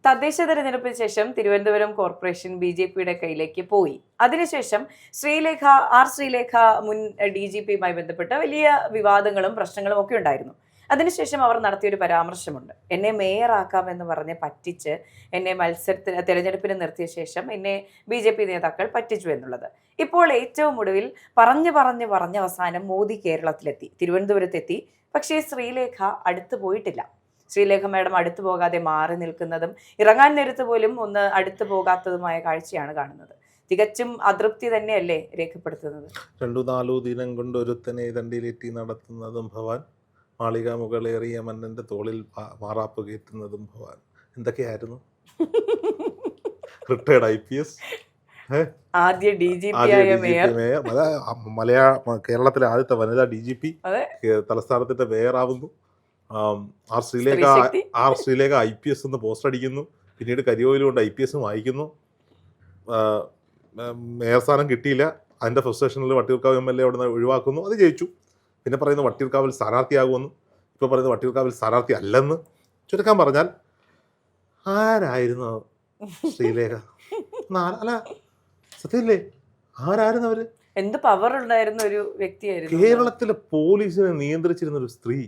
തദ്ദേശ തെരഞ്ഞെടുപ്പിന് ശേഷം തിരുവനന്തപുരം കോർപ്പറേഷൻ ബി.ജെ.പിയുടെ കയ്യിലേക്ക് പോയി. അതിനുശേഷം ശ്രീലേഖ മുൻ DGPയുമായി ബന്ധപ്പെട്ട് വലിയ വിവാദങ്ങളും പ്രശ്നങ്ങളും ഒക്കെ ഉണ്ടായിരുന്നു. അതിനുശേഷം അവർ നടത്തിയൊരു പരാമർശമുണ്ട്. എന്നെ മേയറാക്കാമെന്ന് പറഞ്ഞ് പറ്റിച്ച് എന്നെ തെരഞ്ഞെടുപ്പിന് നിർത്തിയ ശേഷം എന്നെ BJP നേതാക്കൾ പറ്റിച്ചു എന്നുള്ളത്. ഇപ്പോൾ ഏറ്റവും ഒടുവിൽ പറഞ്ഞ് അവസാനം മോദി കേരളത്തിലെത്തി, തിരുവനന്തപുരത്തെത്തി. പക്ഷേ ശ്രീലേഖ അടുത്ത് പോയിട്ടില്ല. ശ്രീലേഖ മാഡം അടുത്തു പോകാതെ മാറി നിൽക്കുന്നതും ഇറങ്ങാൻ നേരത്ത് പോലും ഒന്ന് അടുത്തു പോകാത്തതുമായ കാഴ്ചയാണ് കാണുന്നത്. തികച്ചും അതൃപ്തി തന്നെയല്ലേ രേഖപ്പെടുത്തുന്നത്? 2-4 ദിനം കൊണ്ട് ഒരുത്തനെ ദണ്ടിലേറ്റി നടത്തുന്നതും ഭവാൻ, മാളിക മുകളേറിയ മന്നന്റെ തോളിൽ മാറാപ്പ് കയറ്റുന്നതും ഭവാൻ. എന്തൊക്കെയായിരുന്നു? റിട്ടയർഡ് IPS, ആദ്യ DGP-ആയ മേയർ, കേരളത്തിലെ ആദ്യത്തെ വനിതാ DGP തലസ്ഥാനത്തിന്റെ മേയറാവുന്നു. ആർ ശ്രീലേഖ IPS എന്ന് പോസ്റ്റ് അടിക്കുന്നു. പിന്നീട് കരിയോയിൽ കൊണ്ട് IPS വായിക്കുന്നു. മേയർ സ്ഥാനം കിട്ടിയില്ല. അതിന്റെ ഫ്രസ്ട്രേഷനിൽ വട്ടിയൂർക്കാവ് MLA അവിടെ നിന്ന് ഒഴിവാക്കുന്നു. അത് ജയിച്ചു. പിന്നെ പറയുന്നത് വട്ടിയൂർക്കാവിൽ സ്ഥാനാർത്ഥിയാകുമെന്ന്. ഇപ്പോൾ പറയുന്നത് വട്ടിയൂർക്കാവിൽ സ്ഥാനാർത്ഥി അല്ലെന്ന്. ചുരുക്കാൻ പറഞ്ഞാൽ ആരായിരുന്നു ശ്രീലേഖ? അല്ല, സത്യല്ലേ, ആരായിരുന്നു അവര്? എന്ത് പവർ ഉണ്ടായിരുന്ന ഒരു വ്യക്തിയായിരുന്നു. കേരളത്തിലെ പോലീസിനെ നിയന്ത്രിച്ചിരുന്ന ഒരു സ്ത്രീ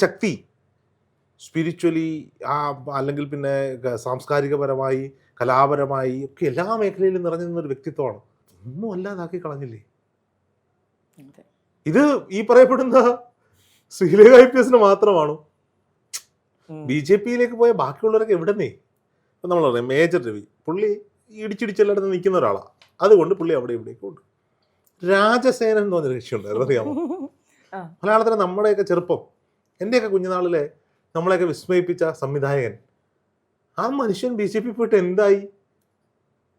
ശക്തി. സ്പിരിച്വലി അല്ലെങ്കിൽ പിന്നെ സാംസ്കാരികപരമായി, കലാപരമായി ഒക്കെ എല്ലാ മേഖലയിലും നിറഞ്ഞു നിന്നൊരു വ്യക്തിത്വമാണ്. ഒന്നും അല്ലാതാക്കി കളഞ്ഞില്ലേ. ഇത് ഈ പറയപ്പെടുന്ന ശ്രീലേഖ IPSന് മാത്രമാണോ? BJPയിലേക്ക് പോയ ബാക്കിയുള്ളവരൊക്കെ എവിടെന്നേ? ഇപ്പം നമ്മൾ പറയാം മേജർ രവി, പുള്ളി ഇടിച്ചിടിച്ചെല്ലായിടത്ത് നിൽക്കുന്ന ഒരാളാണ്. അതുകൊണ്ട് പുള്ളി അവിടെ ഇവിടേക്ക് ഉണ്ട്. രാജസേനൻ എന്ന് പറഞ്ഞൊരു കക്ഷിയുണ്ടായിരുന്നു, അറിയാമോ? മലയാളത്തിലെ നമ്മുടെയൊക്കെ ചെറുപ്പം, എൻ്റെയൊക്കെ കുഞ്ഞുനാളിലെ നമ്മളെയൊക്കെ വിസ്മയിപ്പിച്ച സംവിധായകൻ. ആ മനുഷ്യൻ BJP പോയിട്ട് എന്തായി?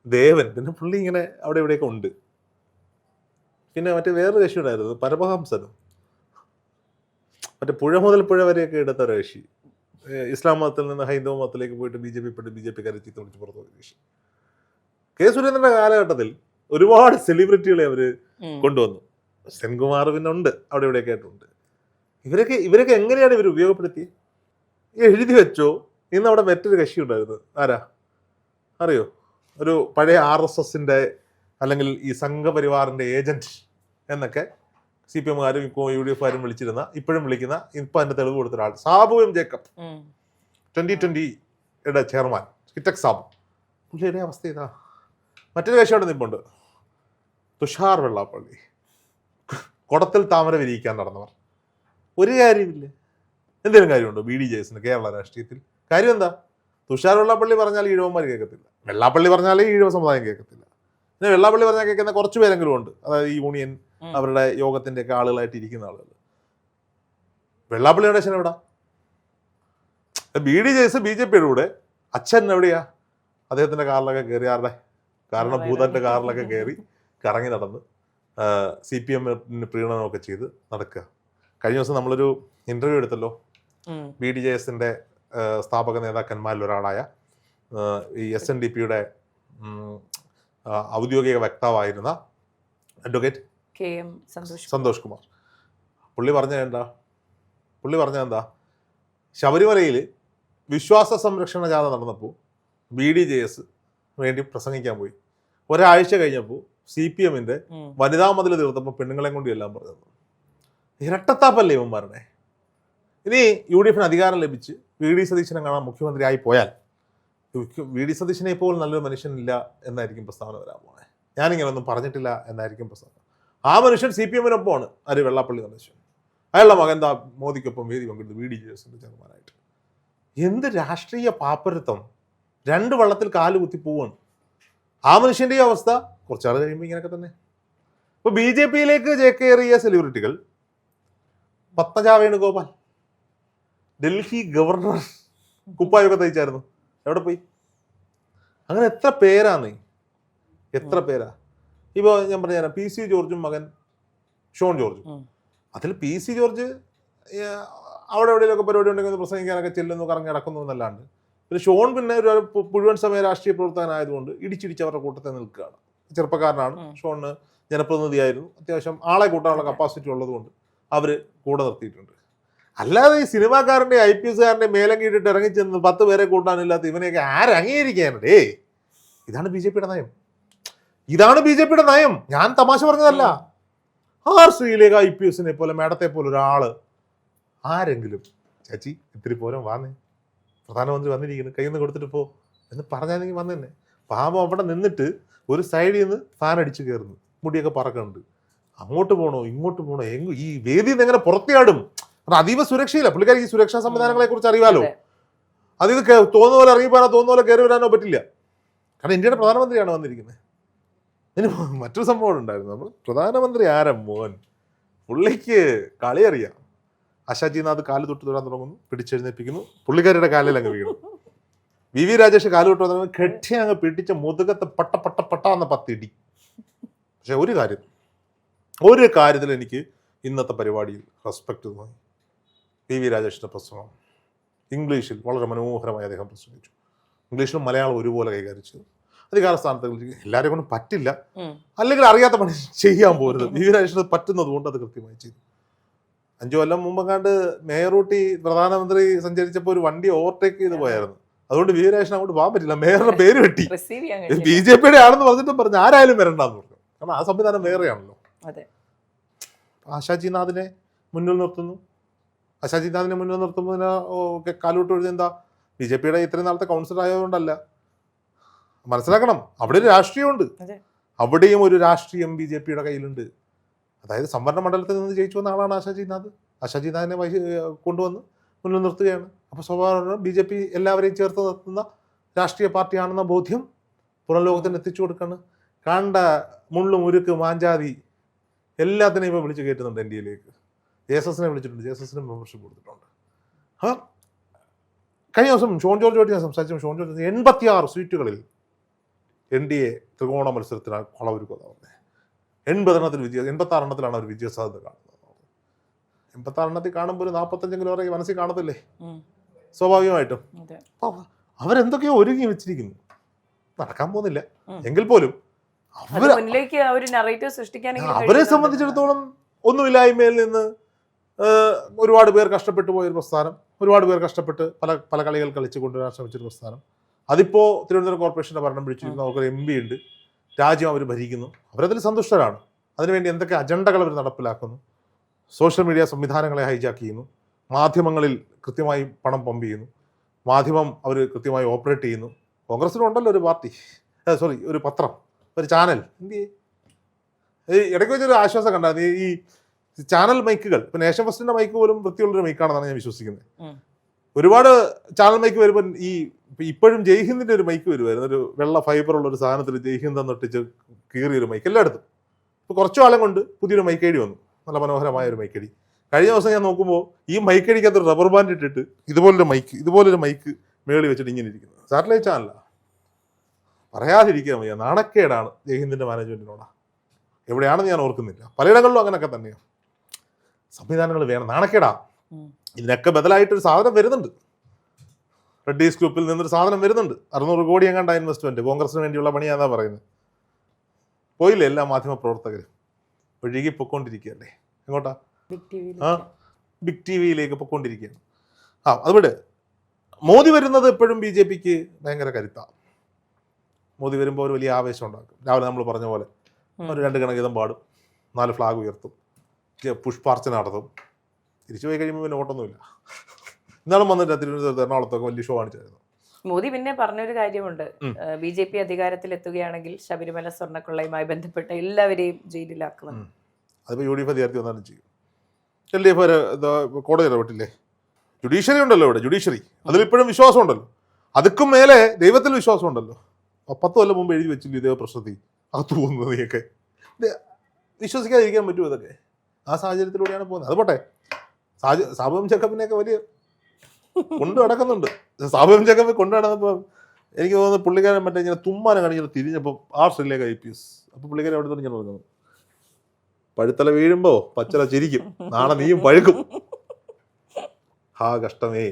ദേവൻ. പിന്നെ പുള്ളി ഇങ്ങനെ അവിടെ ഇവിടെയൊക്കെ ഉണ്ട്. പിന്നെ മറ്റേ വേറൊരു കക്ഷി ഉണ്ടായിരുന്നു, പരമഹംസനും. മറ്റേ പുഴ മുതൽ പുഴ വരെയൊക്കെ എടുത്ത ഒരു കക്ഷി. ഇസ്ലാം മതത്തിൽ നിന്ന് ഹൈന്ദവ മതത്തിലേക്ക് പോയിട്ട് BJP കരച്ചിട്ട് വിളിച്ച് പുറത്തു പോയ കക്ഷി. കെ സുരേന്ദ്രന്റെ കാലഘട്ടത്തിൽ ഒരുപാട് സെലിബ്രിറ്റികളെ അവര് കൊണ്ടുവന്നു. സെൻകുമാർ പിന്നെ ഉണ്ട്, അവിടെ ഇവിടെയൊക്കെ ആയിട്ടുണ്ട്. ഇവരൊക്കെ എങ്ങനെയാണ് ഇവർ ഉപയോഗപ്പെടുത്തി? എഴുതി വെച്ചോ. ഇന്ന് അവിടെ മറ്റൊരു കക്ഷി ഉണ്ടായിരുന്നു, ആരാ അറിയോ? ഒരു പഴയ RSSന്റെ അല്ലെങ്കിൽ ഈ സംഘപരിവാറിന്റെ ഏജന്റ് എന്നൊക്കെ CPMകാരും ഇപ്പോൾ UDFകാരും വിളിച്ചിരുന്ന, ഇപ്പോഴും വിളിക്കുന്ന, ഇപ്പൊ അതിന്റെ തെളിവ് കൊടുത്ത ഒരാൾ, Sabu M Jacob, 2020 chairman Kitex Sabu. പുള്ളിയുടെ അവസ്ഥ ഇതാ. മറ്റൊരു കക്ഷി അവിടെ നിൽപ്പുണ്ട്, തുഷാർ വെള്ളാപ്പള്ളി. കുടത്തിൽ താമര വിരിയിക്കാൻ നടന്നവർ. ഒരു കാര്യമില്ല. എന്തെങ്കിലും കാര്യമുണ്ടോ BDJSന് കേരള രാഷ്ട്രീയത്തിൽ? കാര്യം എന്താ? തുഷാർ വെള്ളാപ്പള്ളി പറഞ്ഞാൽ ഈഴവന്മാർ കേൾക്കത്തില്ല, വെള്ളാപ്പള്ളി പറഞ്ഞാലേ ഈഴവ സമുദായം കേൾക്കത്തില്ല. പിന്നെ വെള്ളാപ്പള്ളി പറഞ്ഞാൽ കേൾക്കുന്ന കുറച്ച് പേരെങ്കിലും ഉണ്ട്, അതായത് ഈ യൂണിയൻ അവരുടെ യോഗത്തിന്റെ ഒക്കെ ആളുകളായിട്ട് ഇരിക്കുന്ന ആളുകൾ. വെള്ളാപ്പള്ളിയുടെ അച്ഛൻ എവിടാ? BDJS BJPയുടെ കൂടെ, അച്ഛൻ എവിടെയാ? അദ്ദേഹത്തിന്റെ കാറിലൊക്കെ കയറി, ആരുടെ കാരണഭൂതന്റെ കാറിലൊക്കെ കയറി കറങ്ങി നടന്ന് CPMന് പ്രീണനമൊക്കെ ചെയ്ത് നടക്കുക. കഴിഞ്ഞ ദിവസം നമ്മളൊരു ഇന്റർവ്യൂ എടുത്തല്ലോ, BDJSന്റെ സ്ഥാപക നേതാക്കന്മാരിൽ ഒരാളായ ഈ SNDPയുടെ ഔദ്യോഗിക വക്താവായിരുന്ന അഡ്വക്കേറ്റ് KM സന്തോഷ് കുമാർ. പുള്ളി പറഞ്ഞ എന്താ? ശബരിമലയിൽ വിശ്വാസ സംരക്ഷണ ജാഥ നടന്നപ്പോൾ BDJS വേണ്ടി പ്രസംഗിക്കാൻ പോയി. ഒരാഴ്ച കഴിഞ്ഞപ്പോൾ CPMന്റെ വനിതാ മതിൽ തീർത്തപ്പോൾ പെണ്ണുങ്ങളെ കൊണ്ട് എല്ലാം പറഞ്ഞത്. ഇരട്ടത്താപ്പല്ലേ ഇവന്മാരുടെ? ഇനി UDFന് അധികാരം ലഭിച്ച് VD സതീശനെ കാണാൻ മുഖ്യമന്ത്രിയായി പോയാൽ VD സതീശനെ ഇപ്പോൾ നല്ലൊരു മനുഷ്യനില്ല എന്നായിരിക്കും പ്രസ്താവന വരാൻ പോണേ. ഞാനിങ്ങനെ ഒന്നും പറഞ്ഞിട്ടില്ല എന്നായിരിക്കും പ്രസ്താവന. ആ മനുഷ്യൻ CPMനൊപ്പമാണ്. ആര്? വെള്ളാപ്പള്ളി മനുഷ്യൻ. അയാളുടെ മകൻ എന്താ മോദിക്കൊപ്പം വേദി പങ്കിട്ടത് BDJSന്റെ ചെയർമാനായിട്ട്. എന്ത് രാഷ്ട്രീയ പാപ്പരത്വം! 2 വള്ളത്തിൽ കാല് കുത്തി പോവാണ്. ആ മനുഷ്യന്റെ അവസ്ഥ കുറച്ചാൾ കഴിയുമ്പോൾ ഇങ്ങനെയൊക്കെ തന്നെ. ഇപ്പൊ BJPയിലേക്ക് ചേക്കേറിയ സെലിബ്രിറ്റികൾ, പത്മജ വേണുഗോപാൽ ഡൽഹി ഗവർണർ കുപ്പായൊക്കെ തയ്ച്ചായിരുന്നു, എവിടെ പോയി? അങ്ങനെ എത്ര പേരാണ്, എത്ര പേരാ. ഇപ്പോൾ ഞാൻ പറഞ്ഞ PC ജോർജും മകൻ ഷോൺ ജോർജും. അതിൽ PC ജോർജ് അവിടെ എവിടെയെങ്കിലൊക്കെ പരിപാടി ഉണ്ടെങ്കിൽ പ്രസംഗിക്കാനൊക്കെ ചെല്ലുന്നു, കറങ്ങി നടക്കുന്നു എന്നല്ലാണ്ട്. പിന്നെ ഷോൺ പിന്നെ ഒരു മുഴുവൻ സമയ രാഷ്ട്രീയ പ്രവർത്തകനായതുകൊണ്ട് ഇടിച്ചിടിച്ച് അവരുടെ കൂട്ടത്തിൽ നിൽക്കുകയാണ്. ചെറുപ്പക്കാരനാണ്, ഷോണിന് ജനപ്രതിനിധിയായിരുന്നു, അത്യാവശ്യം ആളെ കൂട്ടാനുള്ള കപ്പാസിറ്റി ഉള്ളതുകൊണ്ട് അവർ കൂടെ നിർത്തിയിട്ടുണ്ട്. അല്ലാതെ ഈ സിനിമാക്കാരൻ്റെ IPS മേലം കീഴിട്ട് ഇറങ്ങിച്ചെന്ന് 10 പേരെ കൂട്ടാനില്ലാത്ത ഇവനെയൊക്കെ ആരംഗീകരിക്കാനേ? ഇതാണ് BJPയുടെ നയം. ഇതാണ് BJPയുടെ നയം. ഞാൻ തമാശ പറഞ്ഞതല്ല. ആർ ശ്രീലേഖ IPSനെ പോലെ മേഡത്തെ പോലെ ഒരാള് ആരെങ്കിലും ചേച്ചി ഇത്തിരി പോലും വാന്നേ, പ്രധാനമന്ത്രി വന്നിരിക്കുന്നു, കയ്യിൽ കൊടുത്തിട്ട് പോ എന്ന് പറഞ്ഞാൽ വന്നെ. പാപം അവിടെ നിന്നിട്ട് ഒരു സൈഡിൽ നിന്ന് ഫാൻ അടിച്ച് കയറുന്നു, മുടിയൊക്കെ പറക്കുന്നുണ്ട്. അങ്ങോട്ട് പോകണോ ഇങ്ങോട്ട് പോകണോ, ഈ വേദിയിൽ നിന്ന് എങ്ങനെ പുറത്തിയാടും? കാരണം അതീവ സുരക്ഷയില്ല. പുള്ളിക്കാർക്ക് ഈ സുരക്ഷാ സംവിധാനങ്ങളെ കുറിച്ച് അറിയാലോ. അതിൽ തോന്നുന്ന പോലെ ഇറങ്ങിപ്പോരാനോ തോന്നുന്ന പോലെ കയറി വരാനോ പറ്റില്ല. കാരണം ഇന്ത്യയുടെ പ്രധാനമന്ത്രിയാണ് വന്നിരിക്കുന്നത്. ഇതിന് മറ്റൊരു സംഭവം ഉണ്ടായിരുന്നു. നമ്മൾ പ്രധാനമന്ത്രി മോൻ പുള്ളിക്ക് കളി അറിയാം. ആശാജിനാഥ് കാല് തൊട്ട് തൊടാൻ തുടങ്ങുന്നു, പിടിച്ചെഴുന്നേൽപ്പിക്കുന്നു, പുള്ളിക്കാരിയുടെ കാലിൽ അങ്ങ് വീണു. VV രാജേഷ് കാല് തൊട്ട് തുടങ്ങുന്നു, കെട്ടി അങ്ങ് പിടിച്ച മുതുകത്ത് പട്ട എന്ന 10 ഇടി. പക്ഷെ ഒരു കാര്യത്തിൽ എനിക്ക് ഇന്നത്തെ പരിപാടിയിൽ റെസ്പെക്ട് തോന്നി. VV രാജേഷിന്റെ പ്രസംഗം ഇംഗ്ലീഷിൽ വളരെ മനോഹരമായി അദ്ദേഹം പ്രസംഗിച്ചു. ഇംഗ്ലീഷിലും മലയാളം ഒരുപോലെ കൈകാര്യം ചെയ്തു. അധികാര സ്ഥാനത്ത് എല്ലാവരെ കൊണ്ടും പറ്റില്ല, അല്ലെങ്കിൽ അറിയാത്ത പണി ചെയ്യാൻ പോരുത്. VV രാജേഷിന് പറ്റുന്നത് കൊണ്ട് അത് കൃത്യമായി ചെയ്തു. 5 കൊല്ലം മുമ്പെങ്ങാണ്ട് മേയറൂട്ടി പ്രധാനമന്ത്രി സഞ്ചരിച്ചപ്പോൾ ഒരു വണ്ടി ഓവർടേക്ക് ചെയ്ത് പോയായിരുന്നു. അതുകൊണ്ട് VV രാജേഷിന് അങ്ങോട്ട് പോകാൻ പറ്റില്ല. മേയറുടെ പേര് വെട്ടി. BJPയുടെ ആണെന്ന് പറഞ്ഞിട്ടും പറഞ്ഞു ആരായാലും വരണ്ടെന്ന് പറഞ്ഞു. കാരണം ആ സംവിധാനം വേറെയാണല്ലോ. ആശാജിനാഥിനെ മുന്നിൽ നിർത്തുന്നു. ആശാജിനാഥിനെ മുന്നിൽ നിർത്തുമ്പോൾ കാലോട്ട് എഴുതി എന്താ? BJPയുടെ ഇത്രയും നാളത്തെ കൗൺസിലർ ആയതുകൊണ്ടല്ല. മനസ്സിലാക്കണം, അവിടെ ഒരു രാഷ്ട്രീയമുണ്ട്. അവിടെയും ഒരു രാഷ്ട്രീയം BJPയുടെ കയ്യിലുണ്ട്. അതായത് സംവരണ മണ്ഡലത്തിൽ നിന്ന് ജയിച്ചു വന്ന ആളാണ് ആശാജിനാഥ്. ആശാജിനാഥിനെ കൊണ്ടുവന്ന് മുന്നിൽ നിർത്തുകയാണ്. അപ്പോൾ സ്വാഭാവികം BJP എല്ലാവരെയും ചേർത്ത് നിർത്തുന്ന രാഷ്ട്രീയ പാർട്ടിയാണെന്ന ബോധ്യം പുറം ലോകത്തിന് എത്തിച്ചു കൊടുക്കാണ്. കണ്ട മുള്ളും ഉരുക്ക് മാഞ്ചാതി എല്ലാത്തിനെയും ഇപ്പോൾ വിളിച്ച് കയറ്റുന്നുണ്ട് NDAയിലേക്ക്. JSSനെ വിളിച്ചിട്ടുണ്ട്, JSSന് മെമ്പർഷിപ്പ് കൊടുത്തിട്ടുണ്ട്. കഴിഞ്ഞ ദിവസം ഷോൺ ജോർജുമായിട്ട് ഞാൻ സംസാരിച്ചു. ഷോൺ ജോർജ് 86 സീറ്റുകളിൽ NDA ത്രികോണ മത്സരത്തിനാണ് കൊളവൊരുക്കുന്നത്. 86 എണ്ണത്തിലാണ് അവർ വിജയസാധ്യത കാണുന്നത്. 86 എണ്ണത്തിൽ കാണുമ്പോൾ ഒരു 45 വരെ മനസ്സിൽ കാണത്തില്ലേ സ്വാഭാവികമായിട്ടും. അവരെന്തൊക്കെയോ ഒരുങ്ങി വെച്ചിരിക്കുന്നു, നടക്കാൻ പോകുന്നില്ല. എങ്കിൽ പോലും അവരെ സംബന്ധിച്ചിടത്തോളം ഒന്നുമില്ലായ്മയിൽ നിന്ന് ഒരുപാട് പേർ കഷ്ടപ്പെട്ടു പോയൊരു പ്രസ്ഥാനം, ഒരുപാട് പേർ കഷ്ടപ്പെട്ട് പല കളികൾ കളിച്ച് കൊണ്ടുവരാൻ ശ്രമിച്ചൊരു പ്രസ്ഥാനം. അതിപ്പോൾ തിരുവനന്തപുരം കോർപ്പറേഷൻ്റെ ഭരണം പിടിച്ചിരിക്കുന്നു. അവർക്കൊരു MP ഉണ്ട്, രാജ്യം അവർ ഭരിക്കുന്നു, അവരതിൽ സന്തുഷ്ടരാണ്. അതിനുവേണ്ടി എന്തൊക്കെ അജണ്ടകൾ അവർ നടപ്പിലാക്കുന്നു. സോഷ്യൽ മീഡിയ സംവിധാനങ്ങളെ ഹൈജാക്ക് ചെയ്യുന്നു, മാധ്യമങ്ങളിൽ കൃത്യമായി പണം പമ്പ് ചെയ്യുന്നു, മാധ്യമം അവർ കൃത്യമായി ഓപ്പറേറ്റ് ചെയ്യുന്നു. കോൺഗ്രസിനുണ്ടല്ലോ ഒരു പാർട്ടി, ഒരു പത്രം, ഒരു ചാനൽ. ഇടയ്ക്ക് വെച്ചൊരു ആശ്വാസം കണ്ടായിരുന്നു. ഈ ചാനൽ മൈക്കുകൾ, ഇപ്പം നേഷൻ ഫസ്റ്റിൻ്റെ മൈക്ക് പോലും വൃത്തിയുള്ളൊരു മൈക്കാണെന്നാണ് ഞാൻ വിശ്വസിക്കുന്നത്. ഒരുപാട് ചാനൽ മൈക്ക് വരുമ്പോൾ ഇപ്പോഴും ജയ്ഹിന്ദിൻ്റെ ഒരു മൈക്ക് വരുമായിരുന്നു, ഒരു വെള്ള ഫൈബറുള്ള ഒരു സാധനത്തിൽ ജയ്ഹിന്ദ് എന്നൊട്ടിച്ച് കീറിയൊരു മൈക്ക് എല്ലായിടത്തും. ഇപ്പോൾ കുറച്ചു കാലം കൊണ്ട് പുതിയൊരു മൈക്കടി വന്നു, നല്ല മനോഹരമായ ഒരു മൈക്കടി. കഴിഞ്ഞ ദിവസം ഞാൻ നോക്കുമ്പോൾ ഈ മൈക്കടിക്കകത്തൊരു റബ്ബർ ബാൻഡ് ഇട്ടിട്ട് ഇതുപോലൊരു മൈക്ക് മേളിൽ വെച്ചിട്ട് ഇങ്ങനെ ഇരിക്കുന്നത്. സാറ്റലൈറ്റ് ചാനലാണ്, പറയാതിരിക്കാൻ വയ്യ. നാണക്കേടാണ് ജയ്ഹിന്ദിൻ്റെ മാനേജ്മെൻറ്റിനോടാ. എവിടെയാണെന്ന് ഞാൻ ഓർക്കുന്നില്ല, പലയിടങ്ങളിലും അങ്ങനെയൊക്കെ തന്നെയാണ്. സംവിധാനങ്ങൾ വേണം, നാണക്കേടാ. ഇതിനൊക്കെ ബദലായിട്ടൊരു സാധനം വരുന്നുണ്ട്. റെഡ്ഡീസ് ഗ്രൂപ്പിൽ നിന്നൊരു സാധനം വരുന്നുണ്ട്. 600 കോടി എങ്ങാണ്ട ഇൻവെസ്റ്റ്മെന്റ് കോൺഗ്രസിന് വേണ്ടിയുള്ള പണിയാന്നാ പറയുന്നത്. പോയില്ലേ എല്ലാ മാധ്യമ പ്രവർത്തകരും ഒഴുകി പൊക്കോണ്ടിരിക്കുകയല്ലേ. എങ്ങോട്ടാ? ബിഗ് ടിവിയിലേക്ക് പൊക്കോണ്ടിരിക്കുകയാണ്. അതുകൊണ്ട് മോദി വരുന്നത് എപ്പോഴും BJPക്ക് ഭയങ്കര കരുത്താണ്. മോദി വരുമ്പോൾ ഒരു വലിയ ആവേശം ഉണ്ടാക്കും. രാവിലെ നമ്മൾ പറഞ്ഞ പോലെ ഒരു 2 ഗണഗീതം പാടും, 4 ഫ്ലാഗ് ഉയർത്തും, പുഷ്പാർച്ചന നടത്തും. തിരിച്ചു പോയി കഴിയുമ്പോൾ പിന്നെ ഓട്ടൊന്നുമില്ല. ഇന്നാളും വന്നിട്ട് തിരുവനന്തപുരത്ത് എറണാകുളത്തൊക്കെ വലിയ ഷോ കാണിച്ചായിരുന്നു. മോദി പിന്നെ പറഞ്ഞൊരു കാര്യമുണ്ട്, BJP അധികാരത്തിൽ എത്തുകയാണെങ്കിൽ ശബരിമല സ്വർണ്ണക്കൊള്ളയുമായി ബന്ധപ്പെട്ട എല്ലാവരെയും ജയിലിലാക്കണം. അതിപ്പോൾ UDF അധികാരത്തിൽ വന്നാലും ചെയ്യും. LDF കോടതി ഇടപെട്ടില്ലേ? ജുഡീഷ്യറി ഉണ്ടല്ലോ ഇവിടെ, ജുഡീഷ്യറി. അതിലിപ്പോഴും വിശ്വാസം ഉണ്ടല്ലോ. അതുക്കും മേലെ ദൈവത്തിൽ വിശ്വാസം ഉണ്ടല്ലോ. 10 കൊല്ലം മുമ്പ് എഴുതി വെച്ചില്ല ഇതേ പ്രശ്നത്തിൽ അകത്തു പോകുന്നത്. നീയൊക്കെ വിശ്വസിക്കാതിരിക്കാൻ പറ്റുമോ? ഇതൊക്കെ ആ സാഹചര്യത്തിലൂടെയാണ് പോകുന്നത്. അതുപോട്ടെ, സാബും ചെക്കപ്പിനെയൊക്കെ വലിയ കൊണ്ടു നടക്കുന്നുണ്ട്. സാബും ചെക്കപ്പ് കൊണ്ടു നടന്നപ്പോൾ എനിക്ക് തോന്നുന്നത് പുള്ളിക്കാരൻ മറ്റേ ഇങ്ങനെ തുമ്മാനെ കാണിങ്ങനെ തിരിഞ്ഞപ്പോൾ ആർ ശ്രീലേഖ IPS. അപ്പോൾ പുള്ളിക്കാരൻ അവിടെ തന്നെ പറഞ്ഞു, പഴുത്തല വീഴുമ്പോൾ പച്ചല ചിരിക്കും, നാളെ നീയും പഴുക്കും. ഹാ കഷ്ടമേ,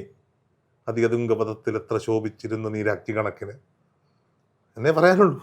അധികതുംഗപഥത്തിൽ എത്ര ശോഭിച്ചിരുന്നു നീ രാജ്ഞി കണക്കിന് എന്നേ പറയാനുള്ളൂ.